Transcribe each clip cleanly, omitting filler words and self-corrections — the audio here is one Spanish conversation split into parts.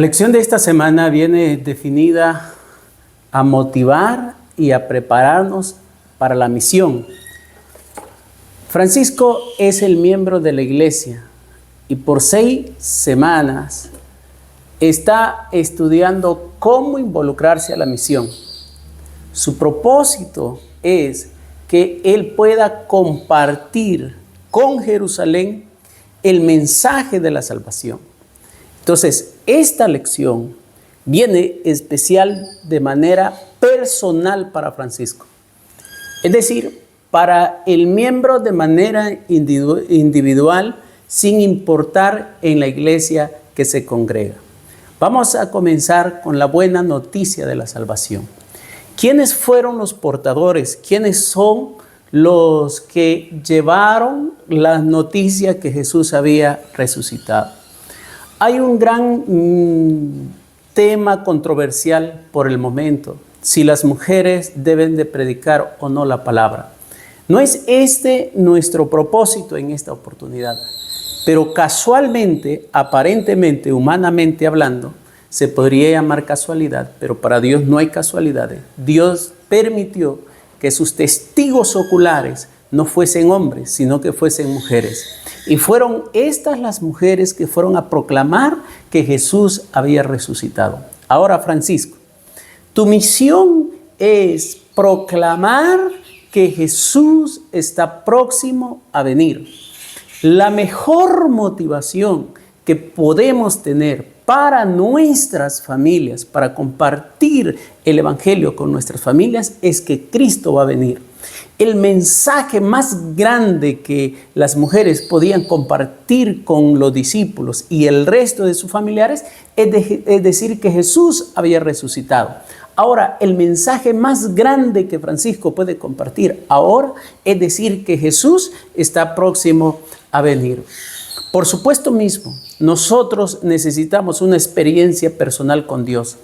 La lección de esta semana viene definida a motivar y a prepararnos para la misión. Francisco es el miembro de la iglesia y por 6 semanas está estudiando cómo involucrarse a la misión. Su propósito es que él pueda compartir con Jerusalén el mensaje de la salvación. Entonces, esta lección viene especial de manera personal para Francisco. Es decir, para el miembro de manera individual, sin importar en la iglesia que se congrega. Vamos a comenzar con la buena noticia de la salvación. ¿Quiénes fueron los portadores? ¿Quiénes son los que llevaron la noticia que Jesús había resucitado? Hay un gran tema controversial por el momento, si las mujeres deben de predicar o no la palabra. No es este nuestro propósito en esta oportunidad, pero casualmente, aparentemente, humanamente hablando, se podría llamar casualidad, pero para Dios no hay casualidades. Dios permitió que sus testigos oculares no fuesen hombres, sino que fuesen mujeres. Y fueron estas las mujeres que fueron a proclamar que Jesús había resucitado. Ahora, Francisco, tu misión es proclamar que Jesús está próximo a venir. La mejor motivación que podemos tener para nuestras familias, para compartir el evangelio con nuestras familias, es que Cristo va a venir. El mensaje más grande que las mujeres podían compartir con los discípulos y el resto de sus familiares es decir que Jesús había resucitado. Ahora, el mensaje más grande que Francisco puede compartir ahora es decir que Jesús está próximo a venir. Por supuesto mismo, nosotros necesitamos una experiencia personal con Dios.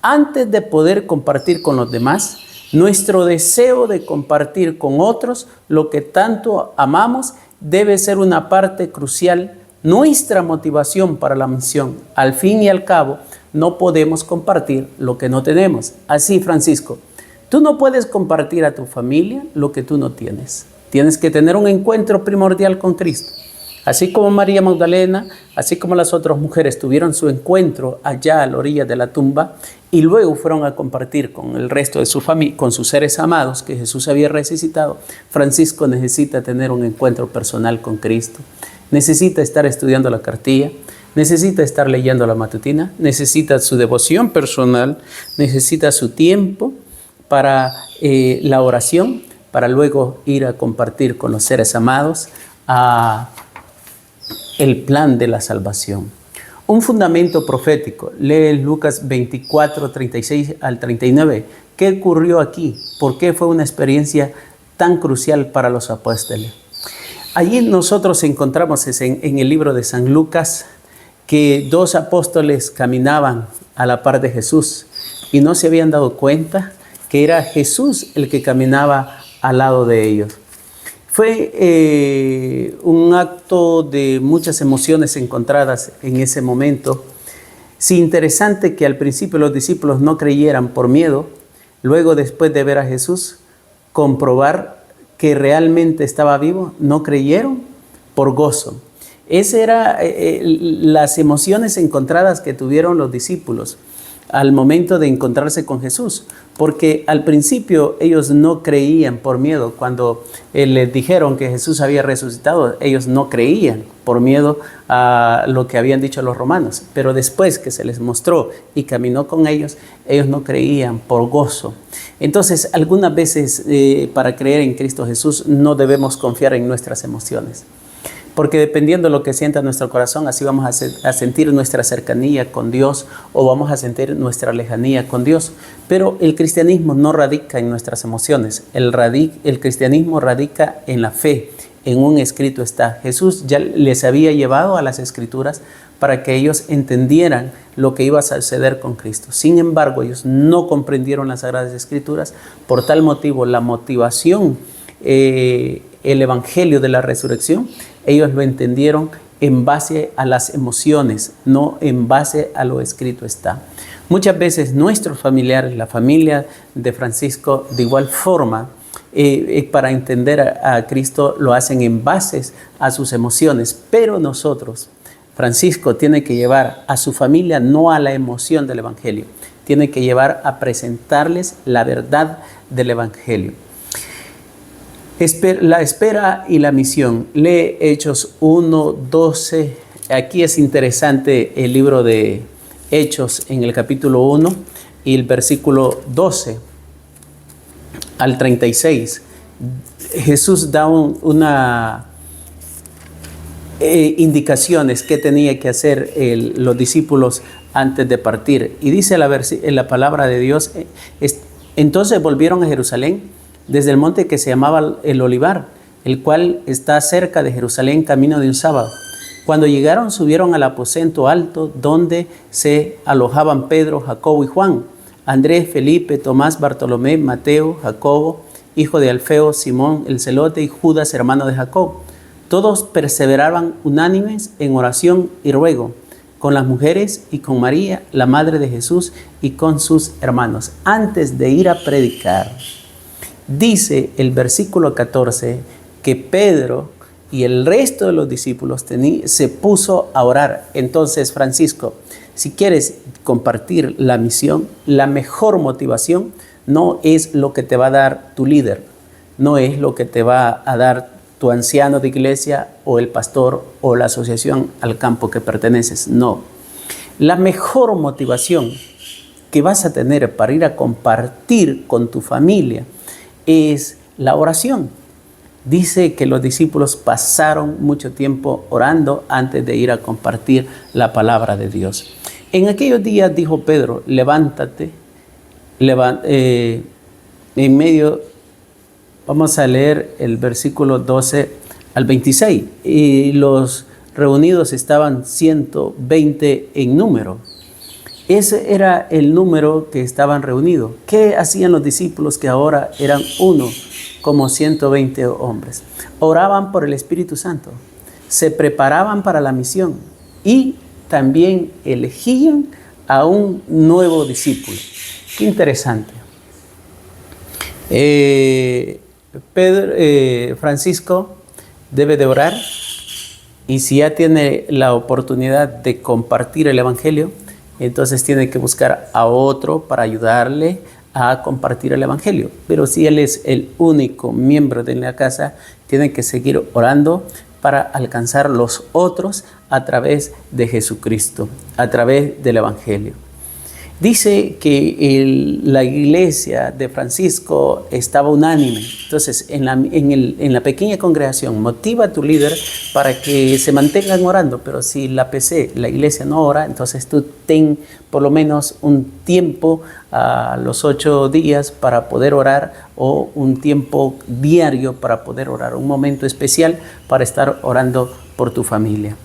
Antes de poder compartir con los demás, nuestro deseo de compartir con otros lo que tanto amamos debe ser una parte crucial, nuestra motivación para la misión. Al fin y al cabo, no podemos compartir lo que no tenemos. Así, Francisco, tú no puedes compartir a tu familia lo que tú no tienes. Tienes que tener un encuentro primordial con Cristo. Así como María Magdalena, así como las otras mujeres tuvieron su encuentro allá a la orilla de la tumba y luego fueron a compartir con el resto de su familia, con sus seres amados que Jesús había resucitado, Francisco necesita tener un encuentro personal con Cristo. Necesita estar estudiando la cartilla, necesita estar leyendo la matutina, necesita su devoción personal, necesita su tiempo para la oración, para luego ir a compartir con los seres amados el plan de la salvación. Un fundamento profético. Lee Lucas 24, 36 al 39. ¿Qué ocurrió aquí? ¿Por qué fue una experiencia tan crucial para los apóstoles? Allí nosotros encontramos en el libro de San Lucas que 2 apóstoles caminaban a la par de Jesús y no se habían dado cuenta que era Jesús el que caminaba al lado de ellos. Fue un acto de muchas emociones encontradas en ese momento. Sí, interesante que al principio los discípulos no creyeran por miedo, luego después de ver a Jesús, comprobar que realmente estaba vivo, no creyeron por gozo. Esas eran las emociones encontradas que tuvieron los discípulos al momento de encontrarse con Jesús, porque al principio ellos no creían por miedo. Cuando les dijeron que Jesús había resucitado, ellos no creían por miedo a lo que habían dicho los romanos, pero después que se les mostró y caminó con ellos, ellos no creían por gozo. Entonces, algunas veces para creer en Cristo Jesús no debemos confiar en nuestras emociones. Porque dependiendo de lo que sienta nuestro corazón, así vamos a sentir nuestra cercanía con Dios o vamos a sentir nuestra lejanía con Dios. Pero el cristianismo no radica en nuestras emociones. El cristianismo radica en la fe. En un escrito está. Jesús ya les había llevado a las escrituras para que ellos entendieran lo que iba a suceder con Cristo. Sin embargo, ellos no comprendieron las Sagradas Escrituras. Por tal motivo, la motivación, el evangelio de la resurrección, ellos lo entendieron en base a las emociones, no en base a lo escrito está. Muchas veces nuestros familiares, la familia de Francisco, de igual forma, para entender a Cristo lo hacen en base a sus emociones, pero nosotros, Francisco tiene que llevar a su familia no a la emoción del Evangelio, tiene que llevar a presentarles la verdad del Evangelio. La espera y la misión. Lee Hechos 1:12. Aquí es interesante el libro de Hechos en el capítulo 1 y el versículo 12 al 36. Jesús da indicaciones que tenía que hacer los discípulos antes de partir. Y dice la palabra de Dios, entonces volvieron a Jerusalén desde el monte que se llamaba el Olivar, el cual está cerca de Jerusalén, camino de un sábado. Cuando llegaron, subieron al aposento alto, donde se alojaban Pedro, Jacobo y Juan, Andrés, Felipe, Tomás, Bartolomé, Mateo, Jacobo, hijo de Alfeo, Simón el celote y Judas, hermano de Jacob. Todos perseveraban unánimes en oración y ruego, con las mujeres y con María, la madre de Jesús, y con sus hermanos. Antes de ir a predicar, dice el versículo 14 que Pedro y el resto de los discípulos se puso a orar. Entonces, Francisco, si quieres compartir la misión, la mejor motivación no es lo que te va a dar tu líder, no es lo que te va a dar tu anciano de iglesia o el pastor o la asociación al campo que perteneces. No. La mejor motivación que vas a tener para ir a compartir con tu familia es la oración. Dice que los discípulos pasaron mucho tiempo orando antes de ir a compartir la palabra de Dios. En aquellos días dijo Pedro, levántate, en medio, vamos a leer el versículo 12 al 26, y los reunidos estaban 120 en número. Ese era el número que estaban reunidos. ¿Qué hacían los discípulos que ahora eran uno, como 120 hombres? Oraban por el Espíritu Santo, se preparaban para la misión y también elegían a un nuevo discípulo. Qué interesante. Francisco debe de orar, y si ya tiene la oportunidad de compartir el Evangelio, entonces tiene que buscar a otro para ayudarle a compartir el Evangelio. Pero si él es el único miembro de la casa, tiene que seguir orando para alcanzar los otros a través de Jesucristo, a través del Evangelio. Dice que la iglesia de Francisco estaba unánime. Entonces, en la pequeña congregación, motiva a tu líder para que se mantengan orando. Pero si la iglesia no ora, entonces tú ten por lo menos un tiempo a los 8 días para poder orar, o un tiempo diario para poder orar, un momento especial para estar orando por tu familia.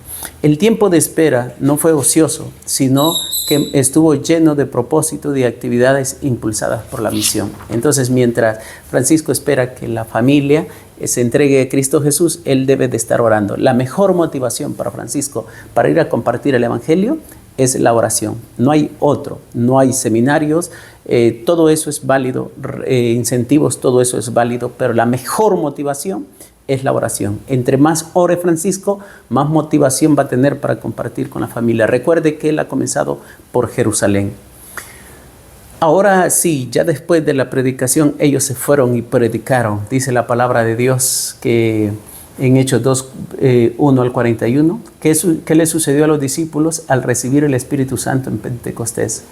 El tiempo de espera no fue ocioso, sino que estuvo lleno de propósito, de actividades impulsadas por la misión. Entonces, mientras Francisco espera que la familia se entregue a Cristo Jesús, él debe de estar orando. La mejor motivación para Francisco para ir a compartir el Evangelio es la oración. No hay otro, no hay seminarios, todo eso es válido, incentivos, todo eso es válido, pero la mejor motivación es la oración. Entre más ore Francisco, más motivación va a tener para compartir con la familia. Recuerde que él ha comenzado por Jerusalén. Ahora sí, ya después de la predicación, ellos se fueron y predicaron. Dice la palabra de Dios que en Hechos 2, 1 al 41, ¿qué le sucedió a los discípulos al recibir el Espíritu Santo en Pentecostés?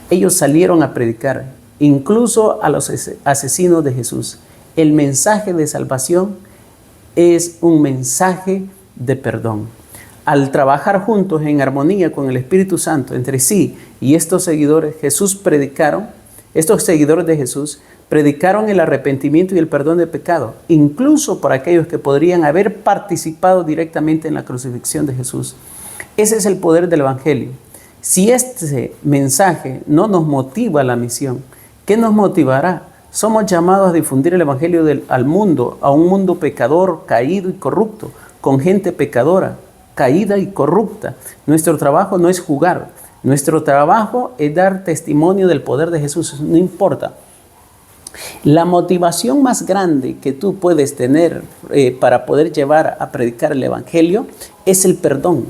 Ellos salieron a predicar, incluso a los asesinos de Jesús. El mensaje de salvación es un mensaje de perdón. Al trabajar juntos en armonía con el Espíritu Santo entre sí y estos seguidores de Jesús predicaron el arrepentimiento y el perdón de pecado, incluso por aquellos que podrían haber participado directamente en la crucifixión de Jesús. Ese es el poder del Evangelio. Si este mensaje no nos motiva a la misión, ¿qué nos motivará? Somos llamados a difundir el Evangelio al mundo, a un mundo pecador, caído y corrupto, con gente pecadora. caída y corrupta. Nuestro trabajo no es jugar. Nuestro trabajo es dar testimonio del poder de Jesús. No importa. La motivación más grande que tú puedes tener para poder llevar a predicar el Evangelio es el perdón.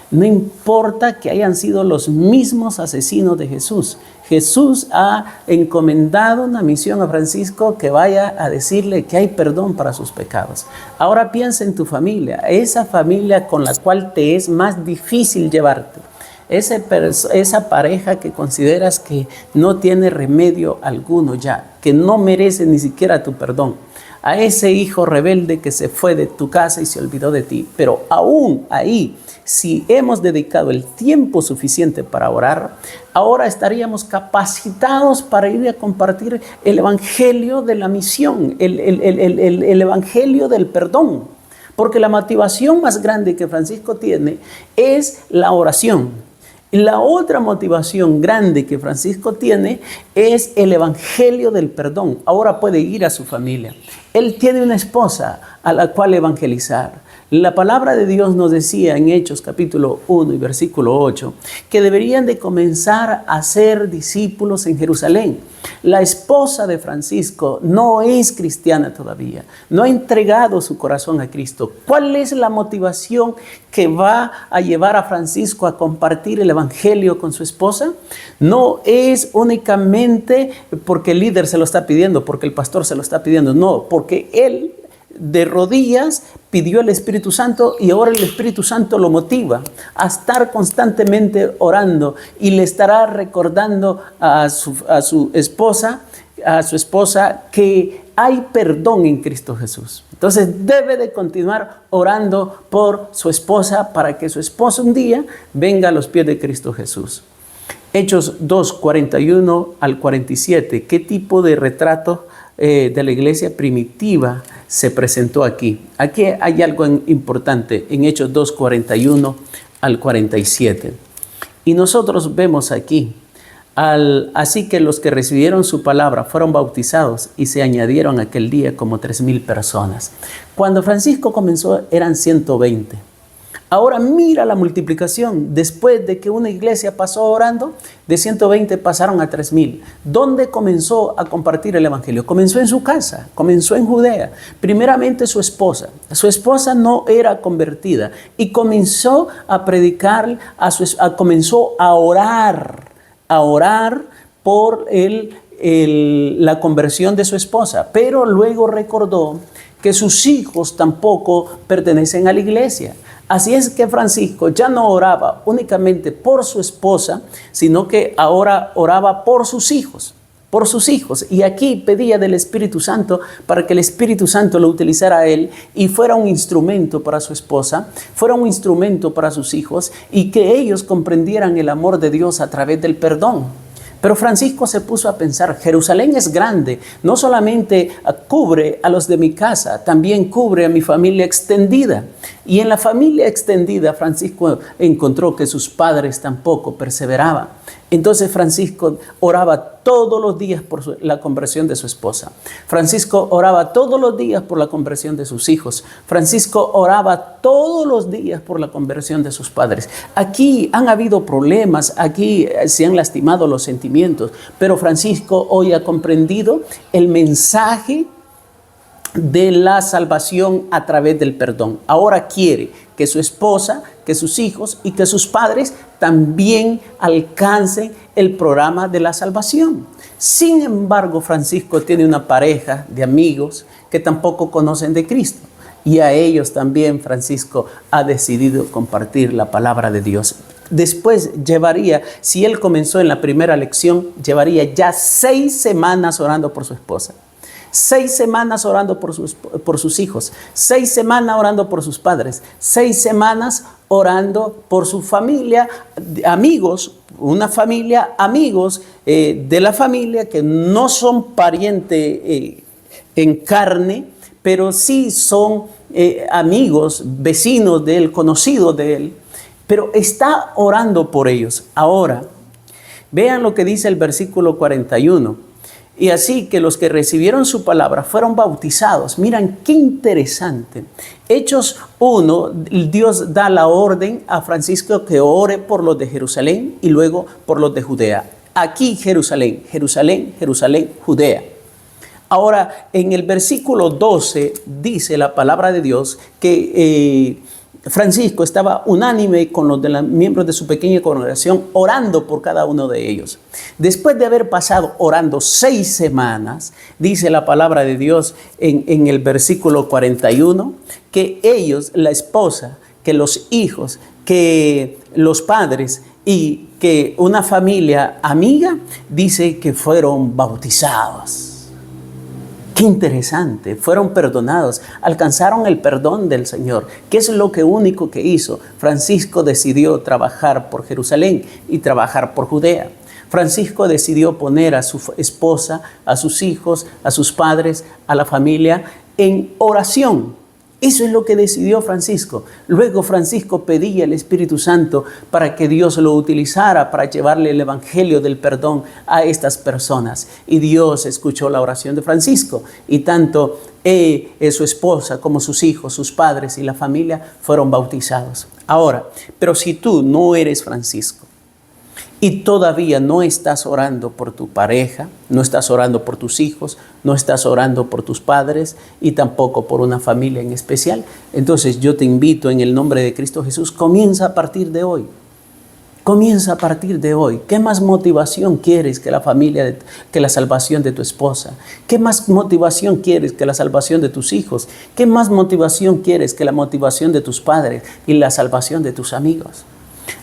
No importa que hayan sido los mismos asesinos de Jesús. Jesús ha encomendado una misión a Francisco que vaya a decirle que hay perdón para sus pecados. Ahora piensa en tu familia, esa familia con la cual te es más difícil llevarte. Esa pareja que consideras que no tiene remedio alguno ya, que no merece ni siquiera tu perdón. A ese hijo rebelde que se fue de tu casa y se olvidó de ti. Pero aún ahí, si hemos dedicado el tiempo suficiente para orar, ahora estaríamos capacitados para ir a compartir el evangelio de la misión, el evangelio del perdón. Porque la motivación más grande que Francisco tiene es la oración. La otra motivación grande que Francisco tiene es el evangelio del perdón. Ahora puede ir a su familia. Él tiene una esposa a la cual evangelizar. La palabra de Dios nos decía en Hechos capítulo 1 y versículo 8 que deberían de comenzar a ser discípulos en Jerusalén. La esposa de Francisco no es cristiana todavía, no ha entregado su corazón a Cristo. ¿Cuál es la motivación que va a llevar a Francisco a compartir el evangelio con su esposa? No es únicamente porque el líder se lo está pidiendo, porque el pastor se lo está pidiendo, no, porque él de rodillas pidió el Espíritu Santo y ahora el Espíritu Santo lo motiva a estar constantemente orando y le estará recordando a su esposa que hay perdón en Cristo Jesús. Entonces debe de continuar orando por su esposa para que su esposa un día venga a los pies de Cristo Jesús. Hechos 2, 41 al 47. ¿Qué tipo de retrato de la iglesia primitiva se presentó aquí? Aquí hay algo importante en Hechos 2, 41 al 47. Y nosotros vemos aquí, así que los que recibieron su palabra fueron bautizados y se añadieron aquel día como 3,000 personas. Cuando Francisco comenzó eran 120. Ahora mira la multiplicación. Después de que una iglesia pasó orando, de 120 pasaron a 3,000. ¿Dónde comenzó a compartir el evangelio? Comenzó en su casa, comenzó en Judea. Primeramente su esposa. Su esposa no era convertida y comenzó a predicar, comenzó a orar por la conversión de su esposa. Pero luego recordó que sus hijos tampoco pertenecen a la iglesia. Así es que Francisco ya no oraba únicamente por su esposa, sino que ahora oraba por sus hijos. Y aquí pedía del Espíritu Santo para que el Espíritu Santo lo utilizara a él y fuera un instrumento para su esposa, fuera un instrumento para sus hijos y que ellos comprendieran el amor de Dios a través del perdón. Pero Francisco se puso a pensar, Jerusalén es grande, no solamente cubre a los de mi casa, también cubre a mi familia extendida. Y en la familia extendida Francisco encontró que sus padres tampoco perseveraban. Entonces Francisco oraba todos los días por la conversión de su esposa. Francisco oraba todos los días por la conversión de sus hijos. Francisco oraba todos los días por la conversión de sus padres. Aquí han habido problemas, aquí se han lastimado los sentimientos, pero Francisco hoy ha comprendido el mensaje de la salvación a través del perdón. Ahora quiere que su esposa, que sus hijos y que sus padres también alcancen el programa de la salvación. Sin embargo, Francisco tiene una pareja de amigos que tampoco conocen de Cristo. Y a ellos también Francisco ha decidido compartir la palabra de Dios. Después si él comenzó en la primera lección, llevaría ya 6 semanas orando por su esposa. 6 semanas orando por sus hijos, 6 semanas orando por sus padres, 6 semanas orando por su familia, amigos, amigos de la familia que no son parientes en carne, pero sí son amigos, vecinos de él, conocidos de él, pero está orando por ellos. Ahora, vean lo que dice el versículo 41. Y así que los que recibieron su palabra fueron bautizados. Miran qué interesante. Hechos 1, Dios da la orden a Francisco que ore por los de Jerusalén y luego por los de Judea. Aquí Jerusalén, Jerusalén, Jerusalén, Judea. Ahora, en el versículo 12 dice la palabra de Dios que Francisco estaba unánime con los miembros de su pequeña congregación orando por cada uno de ellos. Después de haber pasado orando 6 semanas, dice la palabra de Dios en el versículo 41, que ellos, la esposa, que los hijos, que los padres y que una familia amiga, dice que fueron bautizados. Qué interesante, fueron perdonados, alcanzaron el perdón del Señor. ¿Qué es lo único que hizo? Francisco decidió trabajar por Jerusalén y trabajar por Judea. Francisco decidió poner a su esposa, a sus hijos, a sus padres, a la familia en oración. Eso es lo que decidió Francisco. Luego Francisco pedía al Espíritu Santo para que Dios lo utilizara para llevarle el evangelio del perdón a estas personas. Y Dios escuchó la oración de Francisco. Y tanto su esposa como sus hijos, sus padres y la familia fueron bautizados. Ahora, pero si tú no eres Francisco y todavía no estás orando por tu pareja, no estás orando por tus hijos, no estás orando por tus padres y tampoco por una familia en especial, entonces yo te invito en el nombre de Cristo Jesús, comienza a partir de hoy. Comienza a partir de hoy. ¿Qué más motivación quieres que la familia, que la salvación de tu esposa? ¿Qué más motivación quieres que la salvación de tus hijos? ¿Qué más motivación quieres que la motivación de tus padres y la salvación de tus amigos?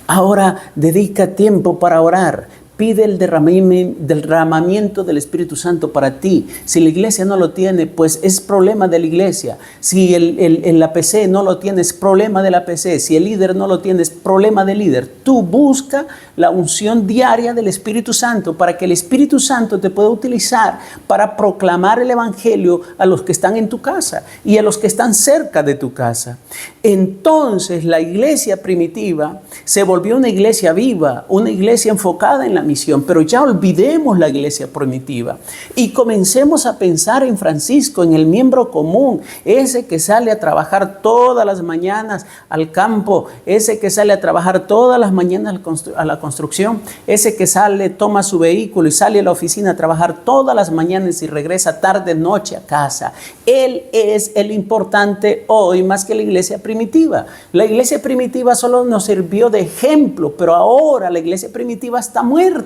Ahora dedica tiempo para orar. Pide el derramamiento del Espíritu Santo para ti. Si la iglesia no lo tiene, pues es problema de la iglesia. Si la PC no lo tiene, es problema de la PC. Si el líder no lo tiene, es problema del líder. Tú busca la unción diaria del Espíritu Santo para que el Espíritu Santo te pueda utilizar para proclamar el evangelio a los que están en tu casa y a los que están cerca de tu casa. Entonces la iglesia primitiva se volvió una iglesia viva, una iglesia enfocada en la misión, pero ya olvidemos la iglesia primitiva y comencemos a pensar en Francisco, en el miembro común, ese que sale a trabajar todas las mañanas al campo, ese que sale a trabajar todas las mañanas a la construcción, ese que sale, toma su vehículo y sale a la oficina a trabajar todas las mañanas y regresa tarde, noche a casa. Él es el importante hoy más que la iglesia primitiva. La iglesia primitiva solo nos sirvió de ejemplo, pero ahora la iglesia primitiva está muerta.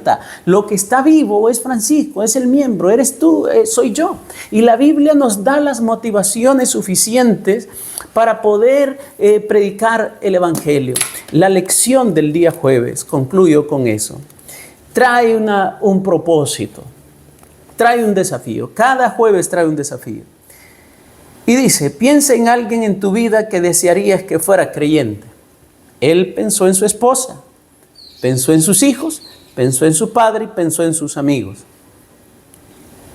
Lo que está vivo es Francisco, es el miembro, eres tú, soy yo. Y la Biblia nos da las motivaciones suficientes para poder predicar el evangelio. La lección del día jueves, concluyo con eso, trae un propósito, trae un desafío. Cada jueves trae un desafío. Y dice, piensa en alguien en tu vida que desearías que fuera creyente. Él pensó en su esposa, pensó en sus hijos, pensó en su padre y pensó en sus amigos.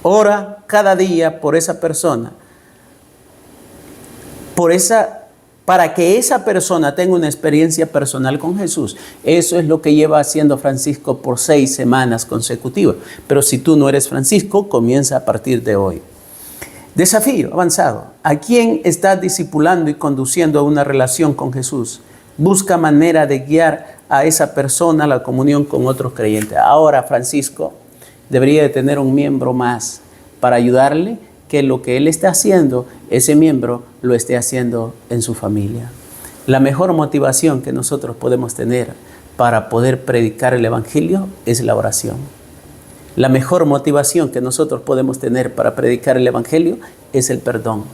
Ora cada día por esa persona, para que esa persona tenga una experiencia personal con Jesús. Eso es lo que lleva haciendo Francisco por 6 semanas consecutivas. Pero si tú no eres Francisco, comienza a partir de hoy. Desafío avanzado. ¿A quién estás discipulando y conduciendo a una relación con Jesús? Busca manera de guiar a esa persona a la comunión con otros creyentes. Ahora Francisco debería de tener un miembro más para ayudarle, que lo que él esté haciendo, ese miembro lo esté haciendo en su familia. La mejor motivación que nosotros podemos tener para poder predicar el evangelio es la oración. La mejor motivación que nosotros podemos tener para predicar el evangelio es el perdón.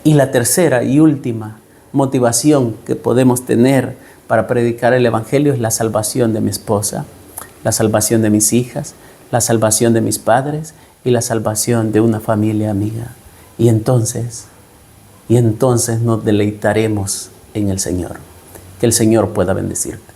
Y la tercera y última motivación que podemos tener para predicar el evangelio es la salvación de mi esposa, la salvación de mis hijas, la salvación de mis padres y la salvación de una familia amiga. Y entonces nos deleitaremos en el Señor. Que el Señor pueda bendecirte.